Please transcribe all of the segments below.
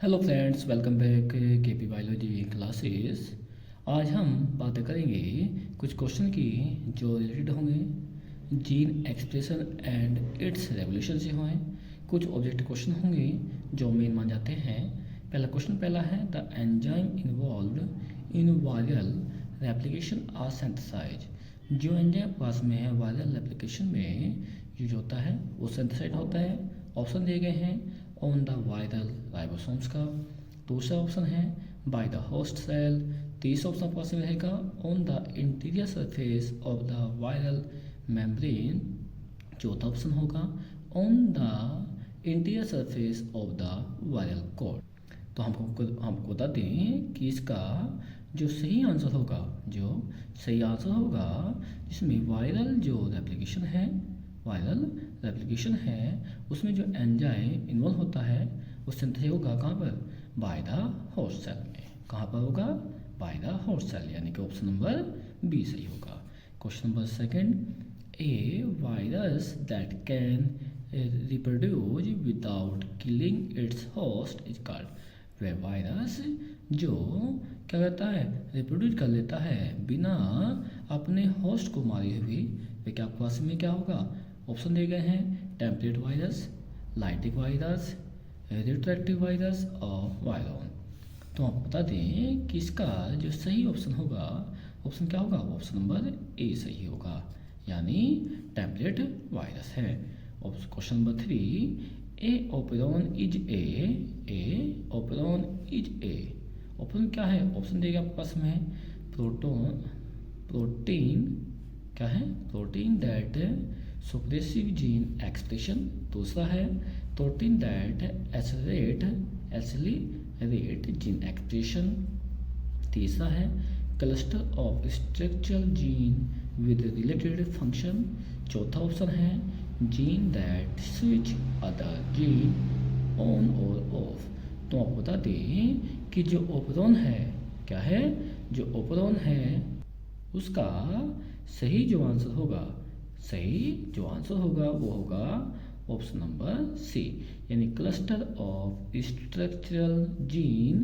Hello friends, welcome back KP biology classes. आज हम बातें करेंगे कुछ क्वेश्चन की जो रिलेटेड होंगे gene expression and it's revolution से हों। कुछ ऑब्जेक्ट क्वेश्चन होंगे जो मेन मान जाते हैं। पहला है the enzyme involved in viral replication are synthesize. जो एंजाइम पास में है वायरल रेप्लिकेशन में यूज होता है वो सिंथेसाइज होता है। ऑप्शन दिए गए हैं ऑन द वायरल राइबोसोम्स का। दूसरा ऑप्शन है बाय द होस्ट सेल। तीसरा ऑप्शन पास में रहेगा on the interior surface of the viral membrane. चौथा ऑप्शन होगा on the interior surface of the viral code. तो हमको बता दें कि इसका जो सही आंसर होगा जिसमें वायरल रेप्लिकेशन है उसमें जो एंजाइम इन्वॉल्व होता है वो सिंथेसिस होगा कहाँ पर, बाय द होस्ट सेल में। कहाँ पर होगा, बाय द होस्ट सेल, यानी कि ऑप्शन नंबर बी सही होगा। Question number second, A virus that can reproduce without killing it's host is called. वह वायरस जो क्या करता है, रिप्रोड्यूस कर लेता है बिना अपने होस्ट को मारे हुए, वे क्या पास में क्या होगा। ऑप्शन दिए गए हैं template virus, lytic virus, retractive virus और वायरॉन। तो आप बता दें कि इसका जो सही ऑप्शन होगा, ऑप्शन क्या होगा, ऑप्शन नंबर ए सही होगा, यानी टेम्पलेट वायरस है। Question number 3, A operon is operon क्या है। ऑप्शन देगा आपके पास में प्रोटीन क्या है, प्रोटीन दैट सुप्रेसिव जीन एक्सप्रेशन। दूसरा है प्रोटीन दैट एसेलेरेट जीन एक्सप्रेशन। तीसरा है cluster of structural gene with related function. चौथा ऑप्शन है gene that switch other gene on और ऑफ। तो आप बता दें कि जो ओपेरॉन है क्या है, जो ओपेरॉन है उसका सही जो आंसर होगा वो होगा ऑप्शन नंबर सी, यानी cluster of structural gene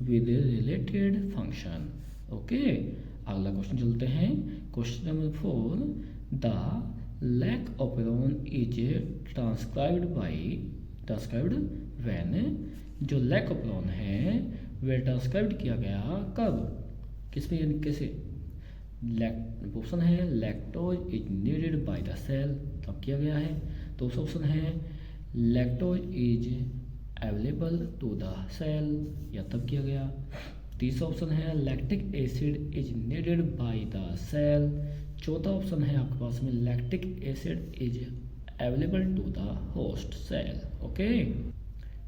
with related function. Okay, अगला क्वेश्चन चलते हैं। Question number 4, the lac operon is transcribed when. जो लैक ओपेरॉन है वह ट्रांसक्राइब्ड किया गया कब, किसमें, यानी कैसे। ऑप्शन है lactose is needed by the cell, तब किया गया है। दूसरा ऑप्शन है lactose is available to the cell, या तब किया गया। तीसरा ऑप्शन है lactic acid is needed by the cell. चौथा ऑप्शन है आपके पास में lactic acid is available to the host cell. Okay,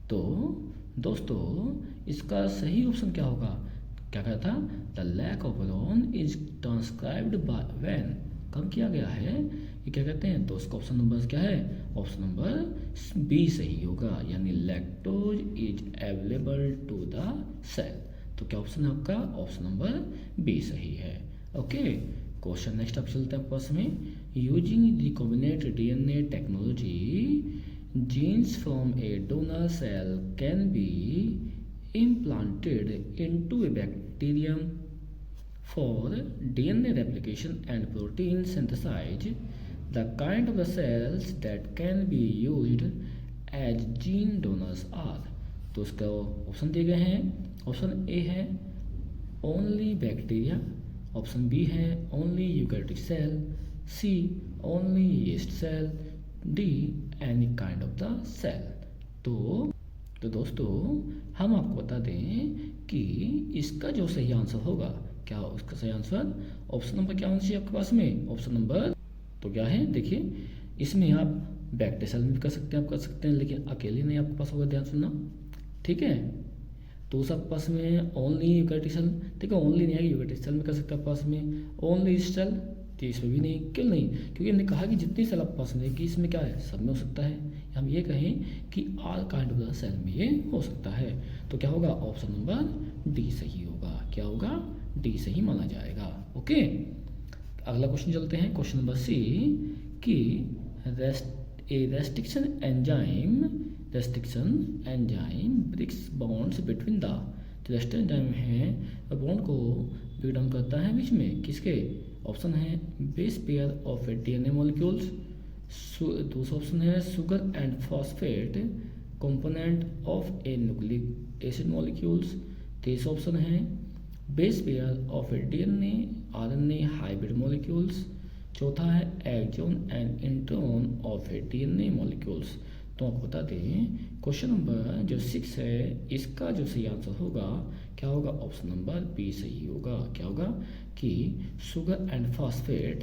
तो दोस्तों इसका सही ऑप्शन क्या होगा, क्या कहता, the lac operon is transcribed by when, कब किया गया है, ये क्या कहते हैं। तो उसका ऑप्शन नंबर क्या है, ऑप्शन नंबर बी सही होगा, यानी lactose is available to the cell. तो क्या ऑप्शन है आपका, ऑप्शन नंबर बी सही है। ओके, क्वेश्चन नेक्स्ट आप चलते हैं आपके पास में। Using recombinant DNA technology genes from a donor cell can be implanted into a bacterium for DNA replication and protein synthesis. The kind of the cells that can be used as gene donors are. तो उसका option दिए गए हैं। Option A है only bacteria, option B है only eukaryotic cell, C only yeast cell, D any kind of the cell. तो दोस्तों हम आपको बता दें कि इसका जो सही आंसर होगा, क्या उसका सही आंसर ऑप्शन नंबर क्या होना चाहिए आपके पास में, ऑप्शन नंबर, तो क्या है देखिए, इसमें आप बैक्टीरिया सेल में भी कर सकते हैं, आप कर सकते हैं, लेकिन अकेले नहीं आपके पास होगा, ध्यान सुनना, ठीक है। तो उस आपके पास में ओनली यूकैरियोटिक सेल, ठीक है, ओनली नहीं आएगी, यूकैरियोटिक सेल में कर सकते हैं आपके पास में, ओनली सेल, तो इसमें भी नहीं, क्यों नहीं, क्योंकि हमने कहा कि जितनी सेल आपके पास में कि इसमें क्या है, सब में हो सकता है। हम ये कहें कि all kind of the cell में ये हो सकता है, तो क्या होगा, ऑप्शन नंबर डी सही होगा। क्या होगा, डी सही माना जाएगा। ओके, अगला क्वेश्चन चलते हैं। क्वेश्चन नंबर सी कि a restriction enzyme restriction enzyme breaks bonds between the, जो रेस्ट्रिक्शन एंजाइम है बॉन्ड को ब्रेक डाउन करता है बीच में किसके, ऑप्शन है base pair of a DNA molecules, दूसरा ऑप्शन है sugar and phosphate component of a nucleic acid molecules, तीसरा ऑप्शन है base pair of a DNA RNA hybrid molecules, चौथा है exon and intron of a DNA molecules. तो आपको बता दें क्वेश्चन नंबर जो 6 है इसका जो सही आंसर होगा क्या होगा, ऑप्शन नंबर बी सही होगा। क्या होगा कि sugar and phosphate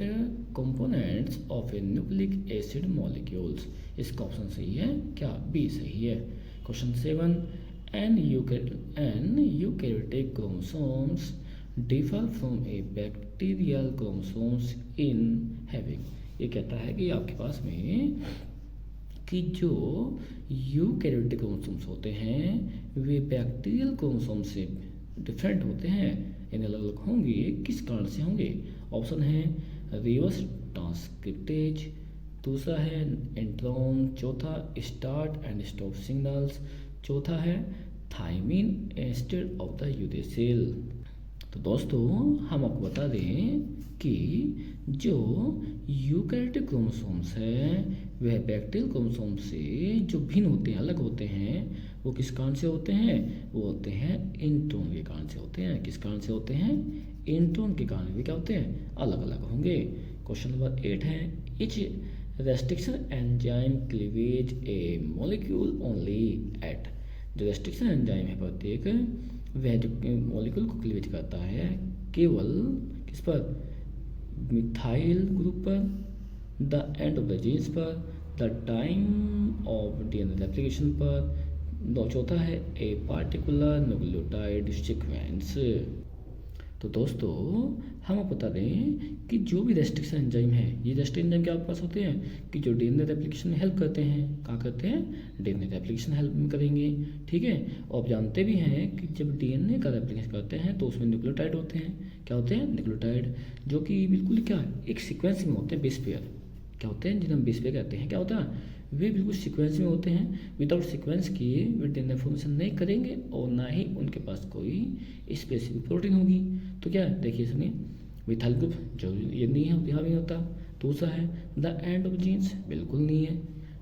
components of a nucleic acid molecules, इसका ऑप्शन सही है क्या, बी सही है। Question 7 an eukaryotic chromosomes differ from a bacterial chromosomes in having, ये कहता है कि आपके पास में कि जो यूकैरियोटिक क्रोमोसोम्स होते हैं वे बैक्टीरियल क्रोमोसोम से डिफरेंट होते हैं, यानी अलग अलग होंगे, किस कारण से होंगे, ऑप्शन है रिवर्स ट्रांसक्रिप्टेज, दूसरा है इंट्रॉन, चौथा स्टार्ट एंड स्टॉप सिग्नल्स, चौथा है thymine instead of the uracil. तो दोस्तों हम आपको बता दें कि जो यूकैरियोटिक क्रोमोसोम्स हैं वह बैक्टीरियल क्रोमोसोम से जो भिन्न होते हैं, अलग होते हैं, वो किस कारण से होते हैं, वो होते हैं इंट्रॉन के कारण से होते हैं। किस कारण से होते हैं, इंट्रॉन के कारण वे क्या होते हैं, अलग अलग होंगे। क्वेश्चन नंबर 8 है इच रेस्ट्रिक्शन एंजाइम क्लीवेज ए मॉलिक्यूल ओनली एट, जो रेस्ट्रिक्शन एंजाइम है प्रत्येक वह जो मॉलिक्यूल को क्लीवेज करता है केवल किस पर, मिथाइल ग्रुप पर, the end of the genes पर, the time of DNA replication पर, चौथा है ए पार्टिकुलर न्यूक्लियोटाइड सीक्वेंस। तो दोस्तों हम आपको बता दें कि जो भी रेस्ट्रिक्शन एंजाइम है ये रेस्ट्रिक्शन एंजाइम क्या आपके पास होते हैं कि जो डीएनए रेप्लिकेशन में हेल्प करते हैं, कहाँ करते हैं, डीएनए रेप्लिकेशन हेल्प में करेंगे, ठीक है। और आप जानते भी हैं कि जब डीएनए का रेप्लिकेशन करते हैं तो उसमें न्यूक्लियोटाइड होते हैं, क्या होते हैं, न्यूक्लियोटाइड, जो कि बिल्कुल क्या एक सीक्वेंस में होते हैं, बेस पेयर क्या होते हैं, जिन्हें हम बेस पेयर कहते हैं, क्या होता है, वे बिल्कुल सीक्वेंस में होते हैं, विदाउट सीक्वेंस किए वे डीएनए फॉर्मेशन नहीं करेंगे और ना ही उनके पास कोई स्पेसिफिक प्रोटीन होगी। तो क्या है देखिए इसमें मिथाइल ग्रुप जो ये नहीं है, यहाँ नहीं होता, दूसरा है द एंड ऑफ जीन्स बिल्कुल नहीं है,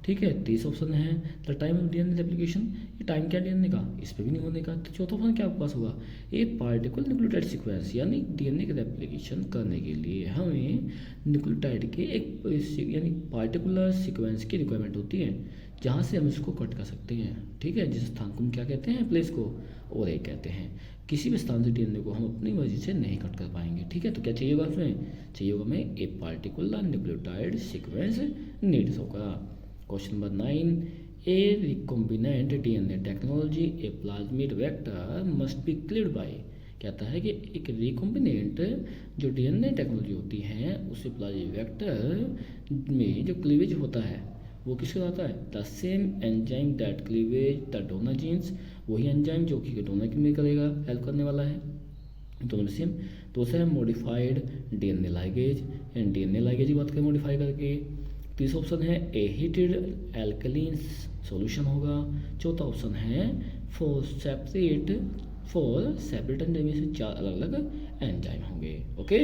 ठीक है। तीसरा ऑप्शन है the time of DNA replication, ये टाइम क्या डीएनए का, इस पर भी नहीं होने का। तो चौथा ऑप्शन क्या आपके पास होगा, ए पार्टिकुलर न्यूक्लियोटाइड सीक्वेंस, यानी डीएनए के रेप्लिकेशन करने के लिए हमें न्यूक्लियोटाइड के एक यानी पार्टिकुलर सीक्वेंस की रिक्वायरमेंट होती है जहाँ से हम इसको कट कर सकते हैं, ठीक है। जिस स्थान को हम क्या कहते हैं, प्लेस को और एक कहते हैं। किसी भी स्थान से डीएनए को हम अपनी मर्जी से नहीं कट कर पाएंगे, ठीक है। तो क्या चाहिए होगा उसमें, चाहिए होगा हमें a particular nucleotide sequence needs होगा। Question number 9 a recombinant DNA technology a plasmid vector must be cleared by, कहता है कि एक रिकॉम्बिनेंट जो डीएनए टेक्नोलॉजी होती है उससे प्लाज्मिड वेक्टर में जो क्लीवेज होता है वो किसके होता है, the same enzyme that cleavage the donor genes, वही एंजाइम जो कि डोनर में करेगा, हेल्प करने वाला है, दोनों सेम। दूसरा है modified DNA ligase, DNA ligase की बात करें मॉडिफाई करके। तीसरा ऑप्शन है ए हीटेड एल्कलीन सॉल्यूशन होगा। चौथा ऑप्शन है फॉर सेपरेट एंजाइम, से 4 अलग अलग एंजाइम होंगे, ओके।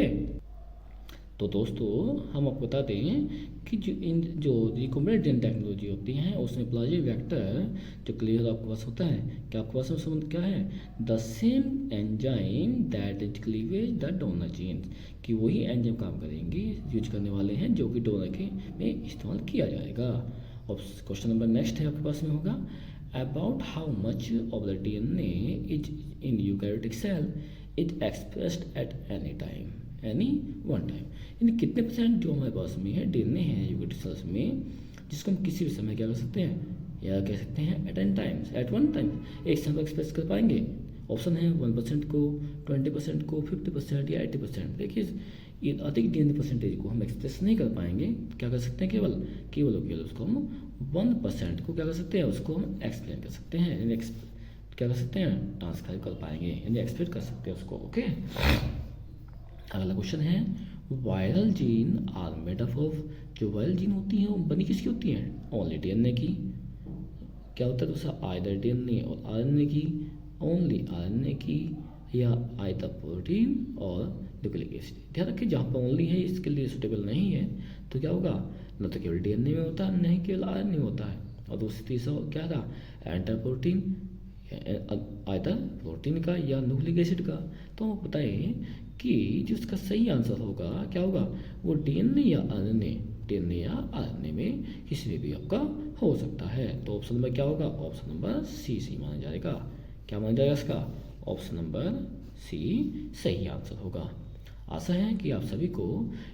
तो दोस्तों हम आपको बता दें कि जो रिकॉम्बिनेंट डीएनए टेक्नोलॉजी होती है उसमें प्लाज्मिड वेक्टर जो क्लियर आपके पास होता है, क्या आपके पास में संबंध क्या है, the same enzyme that is cleavage the donor genes, कि वही एंजाइम काम करेंगे, यूज करने वाले हैं जो कि डोनर के में इस्तेमाल किया जाएगा। और क्वेश्चन नंबर नेक्स्ट है आपके पास में होगा about how much of the DNA is in eukaryotic cell is expressed at any time, any one time, यानी कितने परसेंट जो हमारे पास में है डीएनए है यूकैरियोटिक सेल्स में जिसको हम किसी भी समय क्या कर सकते हैं, या कह सकते हैं एट वन टाइम एक समय एक्सप्रेस कर पाएंगे। ऑप्शन है 1% को, 20% को, 50% या 80%। देखिए ये अधिक डीएनए परसेंटेज को हम एक्सप्रेस नहीं कर पाएंगे, क्या कर सकते हैं, केवल केवल उसको हम 1% को क्या कर सकते हैं, उसको हम एक्सप्लेन कर सकते हैं, यानी क्या कर सकते हैं, ट्रांसक्राइब कर पाएंगे, यानी एक्सप्लेन कर सकते हैं उसको, ओके। अगला क्वेश्चन है viral gene are made up of, जो वायरल जीन होती हैं वो बनी किसकी होती हैं, ओनली डीएनए की। क्या होता है दूसरा, आइदर डीएनए और आरएनए की, ओनली आरएनए की, या आइदर प्रोटीन और न्यूक्लिक एसिड। ध्यान रखिए जहाँ पर ओनली है इसके लिए सुटेबल नहीं है, तो क्या होगा, न तो केवल डीएनए में होता है, नहीं केवल आरएनए में होता है। और दूसरी तीसरा क्या था, एंटर प्रोटीन, आइदर प्रोटीन का या न्यूक्लिक एसिड का। तो हम बताएं कि जो इसका सही आंसर होगा क्या होगा, वो डीएनए या आरएनए, डीएनए या आरएनए में किसी में भी आपका हो सकता है। तो ऑप्शन नंबर क्या होगा, ऑप्शन नंबर सी माना जाएगा। क्या माना जाएगा इसका, ऑप्शन नंबर सी सही आंसर होगा। आशा है कि आप सभी को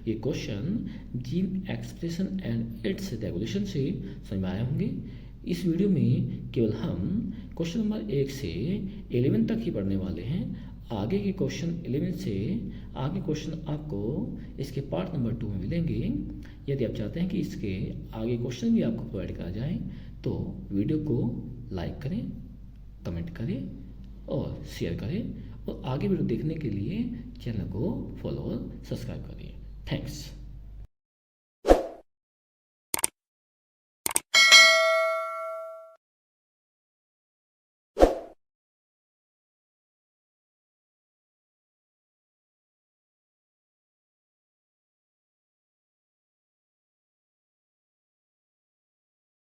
ये question gene expression and it's regulation से समझ में आए होंगे। इस वीडियो में केवल हम क्वेश्चन नंबर 1 से 11 तक ही पढ़ने वाले हैं। आगे के क्वेश्चन 11 से आगे क्वेश्चन आपको इसके पार्ट नंबर 2 में मिलेंगे। यदि आप चाहते हैं कि इसके आगे क्वेश्चन भी आपको प्रोवाइड करा जाए तो वीडियो को लाइक करें, कमेंट करें और शेयर करें, और आगे वीडियो देखने के लिए चैनल को फॉलो और सब्सक्राइब करिए। थैंक्स।